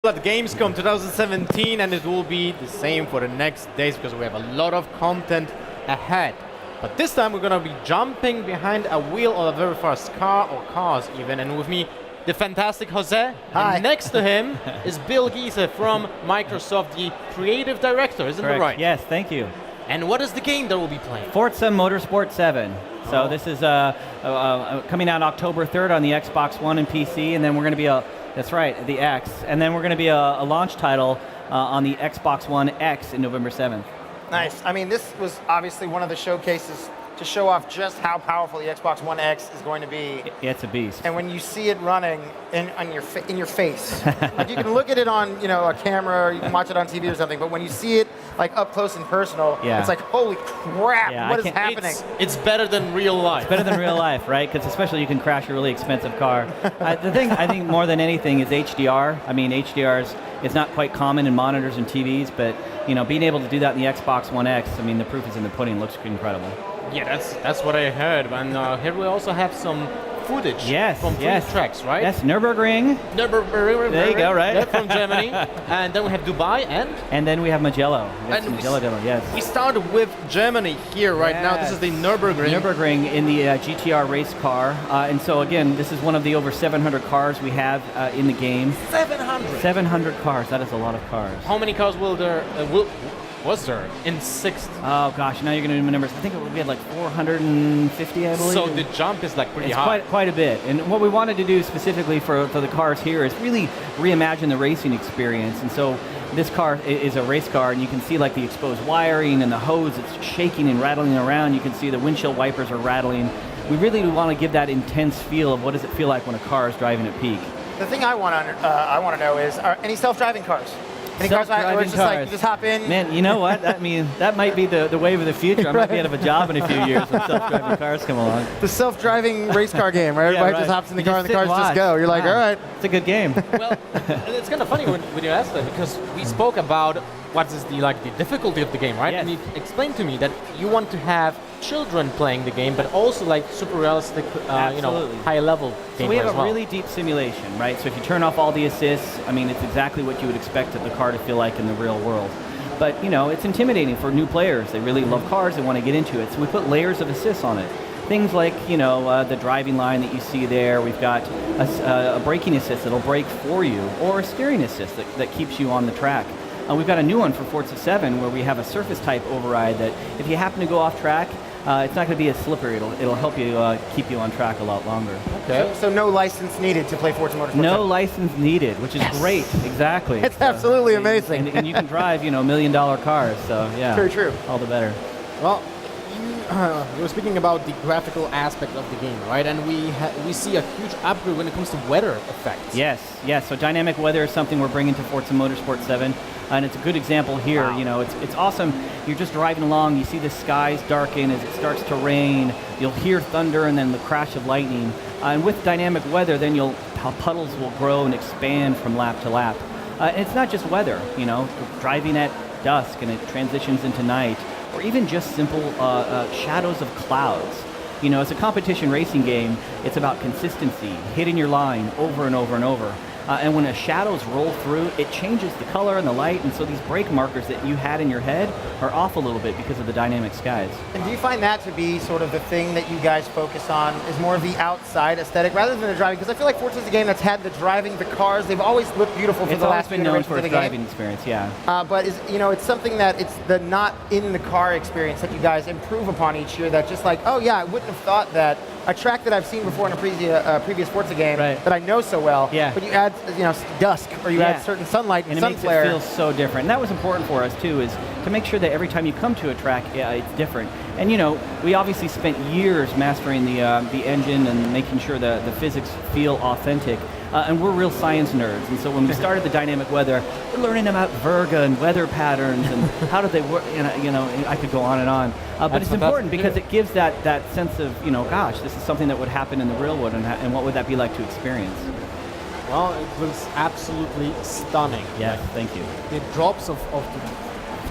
At Gamescom 2017, and it will be the same for the next days because we have a lot of content ahead. But this time we're gonna be jumping behind a wheel of a very fast car, or cars even, and with me the fantastic Jose. Hi. And next to him is Bill Giese from Microsoft, the creative director, isn't Correct. that right? Yes, thank you. And what is the game that we'll be playing? Forza Motorsport 7. So this is coming out October 3rd on the Xbox One and PC, and then we're going to be that's right, the X, and then we're going to be a launch title on the Xbox One X in November 7th. Nice. I mean, this was obviously one of the showcases to show off just how powerful the Xbox One X is going to be. It's a beast. And when you see it running in your face, like you can look at it on a camera, or you can watch it on TV or something, but when you see it like up close and personal, it's like, holy crap, what is happening? It's better than real life. It's better than real life, right? Because especially you can crash a really expensive car. The thing I think more than anything is HDR. I mean, HDR is not quite common in monitors and TVs, but being able to do that in the Xbox One X, I mean, the proof is in the pudding. Looks incredible. Yeah, that's what I heard. And here we also have some footage from three tracks, right? Yes, Nurburgring. Nurburgring. There you go, right? That's from Germany. And then we have Dubai and then we have Magello. Magello demo, yes. We started with Germany here right now. This is the Nurburgring. Nurburgring in the GTR race car. And so again, this is one of the over 700 cars we have in the game. 700? 700 cars. That is a lot of cars. How many cars was there in sixth? Oh gosh, now you're going to do the numbers. I think we had like 450, I believe. So the jump is like pretty high. Quite a bit. And what we wanted to do specifically for the cars here is really reimagine the racing experience. And so this car is a race car, and you can see like the exposed wiring and the hose. It's shaking and rattling around. You can see the windshield wipers are rattling. We really want to give that intense feel of what does it feel like when a car is driving at peak. The thing I want to know is, are any self-driving cars? Any cars where it's just like you just hop in? Man, you know what? That might be the wave of the future. I might be out of a job in a few years when self-driving cars come along. The self-driving race car game, where everybody just hops in the car and the cars just go. You're like, all right. It's a good game. Well, it's kind of funny when you ask that, because we spoke about what is the difficulty of the game, right? Yes. And you explained to me that you want to have children playing the game, but also like super realistic, high-level gameplay. So we have a really deep simulation, right? So if you turn off all the assists, I mean, it's exactly what you would expect the car to feel like in the real world. But it's intimidating for new players. They really love cars. They want to get into it. So we put layers of assists on it. Things like the driving line that you see there. We've got a braking assist that'll brake for you, or a steering assist that keeps you on the track. We've got a new one for Forza 7 where we have a surface type override that if you happen to go off track, it's not going to be as slippery. It'll help you keep you on track a lot longer. Okay. So no license needed to play Forza Motorsport. No license needed, which is great. Exactly. It's absolutely amazing. And you can drive, $1 million cars. So yeah. Very true. All the better. Well, you were speaking about the graphical aspect of the game, right? And we see a huge upgrade when it comes to weather effects. Yes. So dynamic weather is something we're bringing to Forza Motorsport 7. And it's a good example here. Wow. It's awesome. You're just driving along. You see the skies darken as it starts to rain. You'll hear thunder and then the crash of lightning. And with dynamic weather, then puddles will grow and expand from lap to lap. And it's not just weather. Driving at dusk and it transitions into night, or even just simple shadows of clouds. It's a competition racing game. It's about consistency, hitting your line over and over and over. And when the shadows roll through, it changes the color and the light, and so these brake markers that you had in your head are off a little bit because of the dynamic skies. And do you find that to be sort of the thing that you guys focus on, is more of the outside aesthetic rather than the driving? Because I feel like Forza is a game that's had the driving, the cars, they've always looked beautiful for the last few it''s always been known for its driving experience, yeah. But it's something that it's the not in the car experience that you guys improve upon each year, that just like, oh yeah, I wouldn't have thought that a track that I've seen before in a previous Forza game that I know so well, but you add dusk, or you add certain sunlight and sun flare. It makes it feel so different. And that was important for us too, is to make sure that every time you come to a track, it's different. And we obviously spent years mastering the engine and making sure that the physics feel authentic. And we're real science nerds, and so when we started the dynamic weather, we're learning about Virga and weather patterns and how do they work. I could go on and on. But it's important because it gives that sense of, gosh, this is something that would happen in the real world, and what would that be like to experience? Well, it was absolutely stunning. Yes, thank you. The drops of the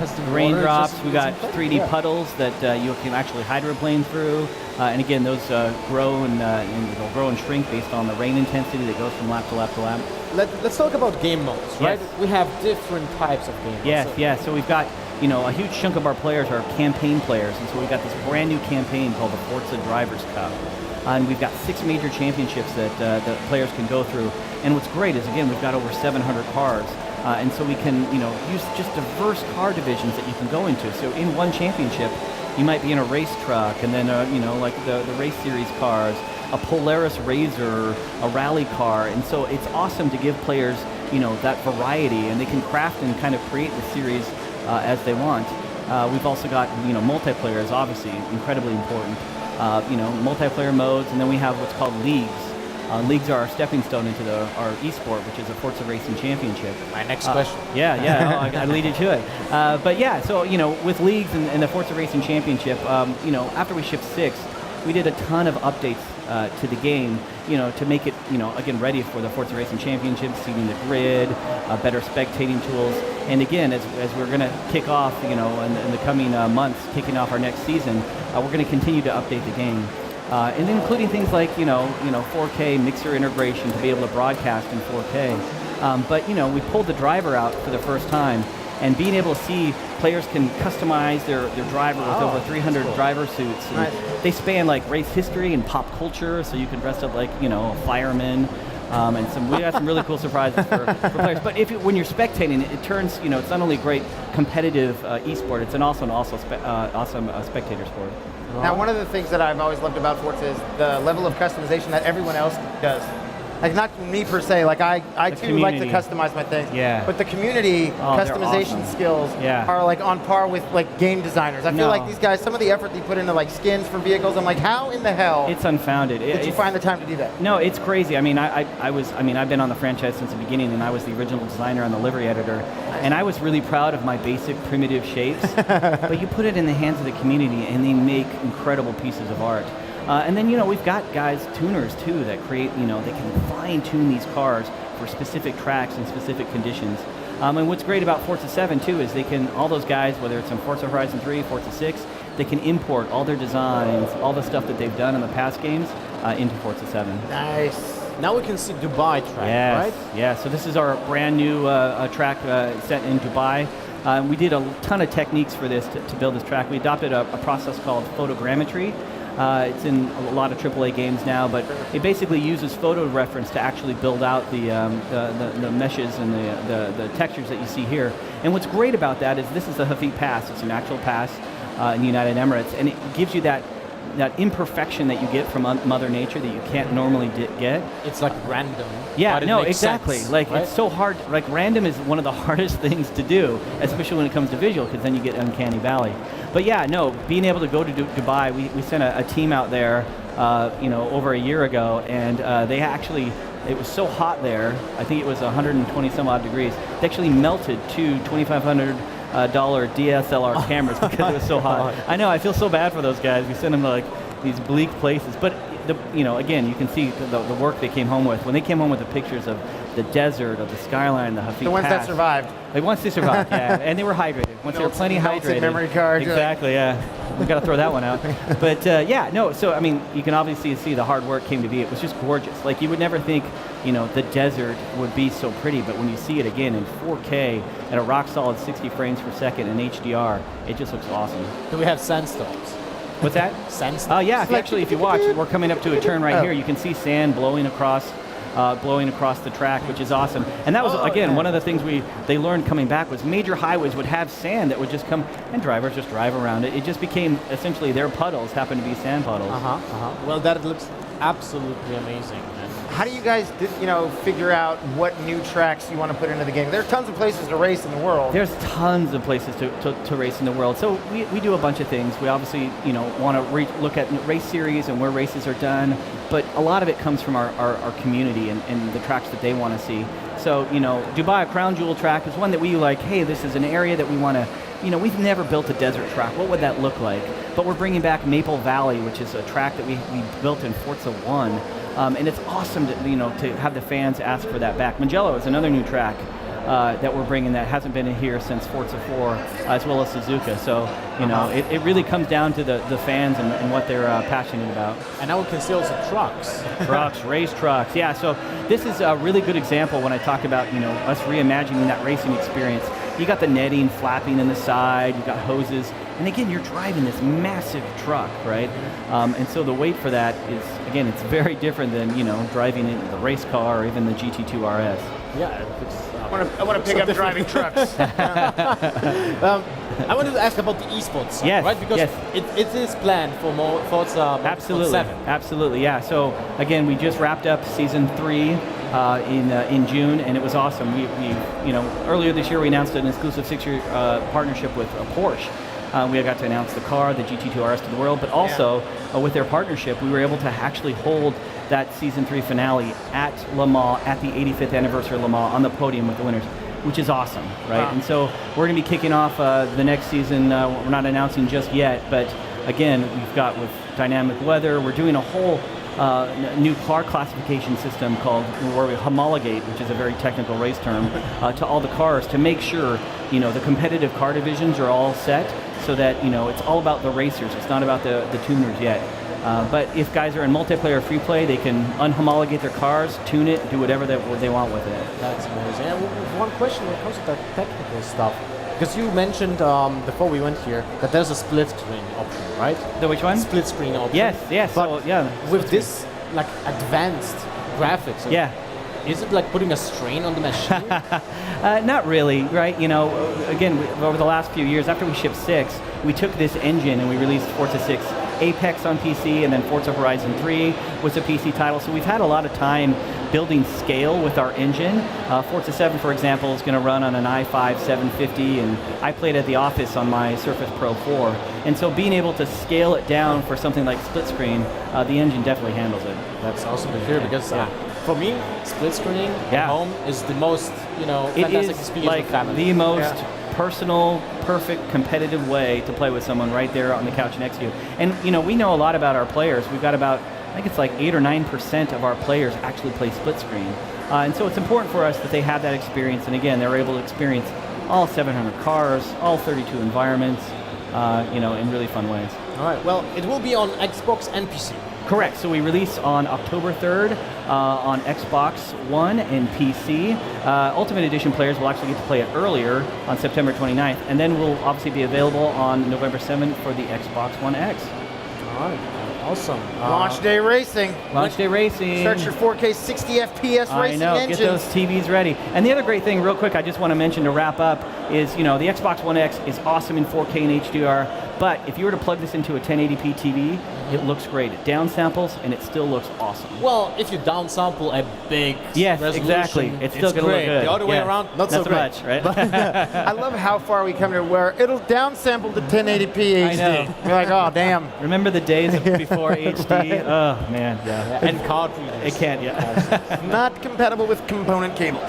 testing raindrops. We got 3D puddles that you can actually hydroplane through, and again, those grow and they'll grow and shrink based on the rain intensity that goes from lap to lap to lap. let's talk about game modes, right? Yes. We have different types of game modes. Yes. So we've got, a huge chunk of our players are campaign players, and so we've got this brand new campaign called the Forza Drivers Cup. And we've got 6 major championships that the players can go through. And what's great is, again, we've got over 700 cars. And so we can, use just diverse car divisions that you can go into. So in one championship, you might be in a race truck, and then, like the race series cars, a Polaris Razor, a rally car. And so it's awesome to give players, that variety, and they can craft and kind of create the series as they want. We've also got, multiplayer is obviously incredibly important. Multiplayer modes, and then we have what's called leagues. Leagues are our stepping stone into our esport, which is a Forza Racing Championship. My next question. I lead you to it. But yeah, so with leagues and the Forza Racing Championship, after we shipped 6, we did a ton of updates to the game, to make it, again, ready for the Forza Racing Championship, seeding the grid, better spectating tools, and again, as we're going to kick off, in the coming months, kicking off our next season, we're going to continue to update the game. And then including things like, 4K mixer integration to be able to broadcast in 4K. But, we pulled the driver out for the first time, and being able to see players can customize their driver with over 300 driver suits. Nice. They span like race history and pop culture, so you can dress up like, a fireman. And we got some really cool surprises for players. But when you're spectating, it turns, it's not only great competitive esport, it's awesome spectator sport. Now, one of the things that I've always loved about Forza is the level of customization that everyone else does. Like, not me per se, like I too like to customize my things. Yeah. But the community customization awesome. skills are like on par with like game designers. I feel like these guys, some of the effort they put into like skins for vehicles, I'm like, how in the hell it's unfounded. Did you find the time to do that? No, it's crazy. I mean, I've been on the franchise since the beginning, and I was the original designer and the livery editor. And I was really proud of my basic primitive shapes. But you put it in the hands of the community, and they make incredible pieces of art. And then, we've got guys, tuners too, that create, they can fine tune these cars for specific tracks and specific conditions. And what's great about Forza 7 too is all those guys, whether it's in Forza Horizon 3, Forza 6, they can import all their designs, all the stuff that they've done in the past games into Forza 7. Nice. Now we can see Dubai track, right? Yeah, so this is our brand new track set in Dubai. We did a ton of techniques for this to build this track. We adopted a process called photogrammetry. It's in a lot of AAA games now, but it basically uses photo reference to actually build out the meshes and the textures that you see here. And what's great about that is this is a Hafid pass. It's an actual pass in the United Emirates, and it gives you that imperfection that you get from Mother Nature that you can't normally get. It's like random. Yeah, but it no, makes exactly. sense, like right? It's so hard. Like random is one of the hardest things to do, especially when it comes to visual, because then you get uncanny valley. But yeah, no, being able to go to Dubai, we sent a team out there, over a year ago, and they actually. It was so hot there. I think it was 120 some odd degrees. They actually melted two $2,500 DSLR cameras because it was so hot. I know, I feel so bad for those guys. We sent them to like these bleak places, but again, you can see the work they came home with. When they came home with the pictures of the desert, of the skyline, the Hafid The ones Pass, that survived. Like once they survived, yeah, and they were hydrated. Once they were plenty hydrated. Memory card. Exactly, yeah. We got to throw that one out. But so I mean, you can obviously see the hard work came to be. It was just gorgeous. Like you would never think, the desert would be so pretty, but when you see it again in 4K at a rock solid 60 frames per second in HDR, it just looks awesome. Do we have sandstorms? What's that? Sandstorms? Oh yeah, if you watch, we're coming up to a turn right here. You can see sand blowing across the track, which is awesome. And that was, one of the things they learned coming back was major highways would have sand that would just come, and drivers just drive around it. It just became, essentially, their puddles happened to be sand puddles. Well, that looks absolutely amazing. How do you guys, figure out what new tracks you want to put into the game? There are tons of places to race in the world. There's tons of places to race in the world. So we do a bunch of things. We obviously, want to look at race series and where races are done, but a lot of it comes from our community and the tracks that they want to see. So, Dubai, a crown jewel track, is one that we like, hey, this is an area that we want to, we've never built a desert track. What would that look like? But we're bringing back Maple Valley, which is a track that we built in Forza 1. And it's awesome to have the fans ask for that back. Mugello is another new track that we're bringing that hasn't been in here since Forza 4, as well as Suzuka. So, you know, it really comes down to the fans and what they're passionate about. And now we can see also trucks. Trucks, race trucks. Yeah, so this is a really good example when I talk about, you know, us reimagining that racing experience. You got the netting flapping in the side, you got hoses, and again, you're driving this massive truck, right? And so the weight for that is, again, it's very different than, you know, driving in the race car or even the GT2 RS. Yeah, I want to pick up driving trucks. I wanted to ask about the esports side, Yes, right? Because yes. it is planned for more Forza Motorsport Absolutely, 7. absolutely, yeah. So again, we just wrapped up season 3 in June, and it was awesome. We you know, earlier this year we announced an exclusive 6-year partnership with Porsche. We got to announce the car, the GT2 RS to the world, but also with their partnership, we were able to actually hold that season 3 finale at Le Mans, at the 85th anniversary of Le Mans, on the podium with the winners, which is awesome, right? Wow. And so we're going to be kicking off the next season. We're not announcing just yet, but again, we've got with dynamic weather, we're doing a whole new car classification system called, where we homologate, which is a very technical race term, to all the cars to make sure, you know, the competitive car divisions are all set so that, you know, it's all about the racers. It's not about the tuners yet. But if guys are in multiplayer free play, they can unhomologate their cars, tune it, do whatever they want with it. That's amazing. And one question when it comes to the technical stuff, because you mentioned before we went here that there's a split screen option, right? The which one? Split screen option. Yes. But so, yeah. with this like advanced graphics, Yeah. is it like putting a strain on the machine? Not really, right? You know, again, over the last few years, after we shipped 6, we took this engine and we released Forza 6 Apex on PC, and then Forza Horizon 3 was a PC title. So we've had a lot of time building scale with our engine. Forza 7, for example, is going to run on an i5 750, and I played at the office on my Surface Pro 4. And so being able to scale it down for something like split screen, the engine definitely handles it. That's awesome to hear, because for me, split screening at home is the most, you know, fantastic it is experience like with family. the most personal, perfect, competitive way to play with someone right there on the couch next to you. And you know, we know a lot about our players. We've got about, I think it's like 8 or 9% of our players actually play split screen. And so it's important for us that they have that experience. And again, they're able to experience all 700 cars, all 32 environments, you know, in really fun ways. All right. Well, it will be on Xbox and PC. Correct. So we release on October 3rd on Xbox One and PC. Ultimate Edition players will actually get to play it earlier on September 29th, and then will obviously be available on November 7th for the Xbox One X. All right. Awesome. Launch day racing. Launch day racing. Start your 4K 60 FPS racing engines. Get those TVs ready. And the other great thing, real quick, I just want to mention to wrap up is, you know, the Xbox One X is awesome in 4K and HDR, but if you were to plug this into a 1080p TV, it looks great. It downsamples, and it still looks awesome. Well, if you downsample a big resolution, exactly. It's still going to look good. The other way around, not so great. much, right? I love how far we come to where it'll downsample to 1080p HD. I know. You're like, oh, damn. Remember the days of before HD? Oh, man, yeah. And card readers. It can't, yeah. Not compatible with component cables.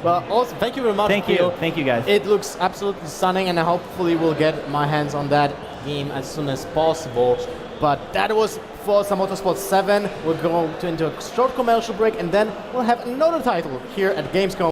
Well, awesome. Thank you very much. Thank Theo. you. Thank you, guys. It looks absolutely stunning, and I hopefully will get my hands on that game as soon as possible. But that was Forza Motorsport 7. We're going into a short commercial break, and then we'll have another title here at Gamescom.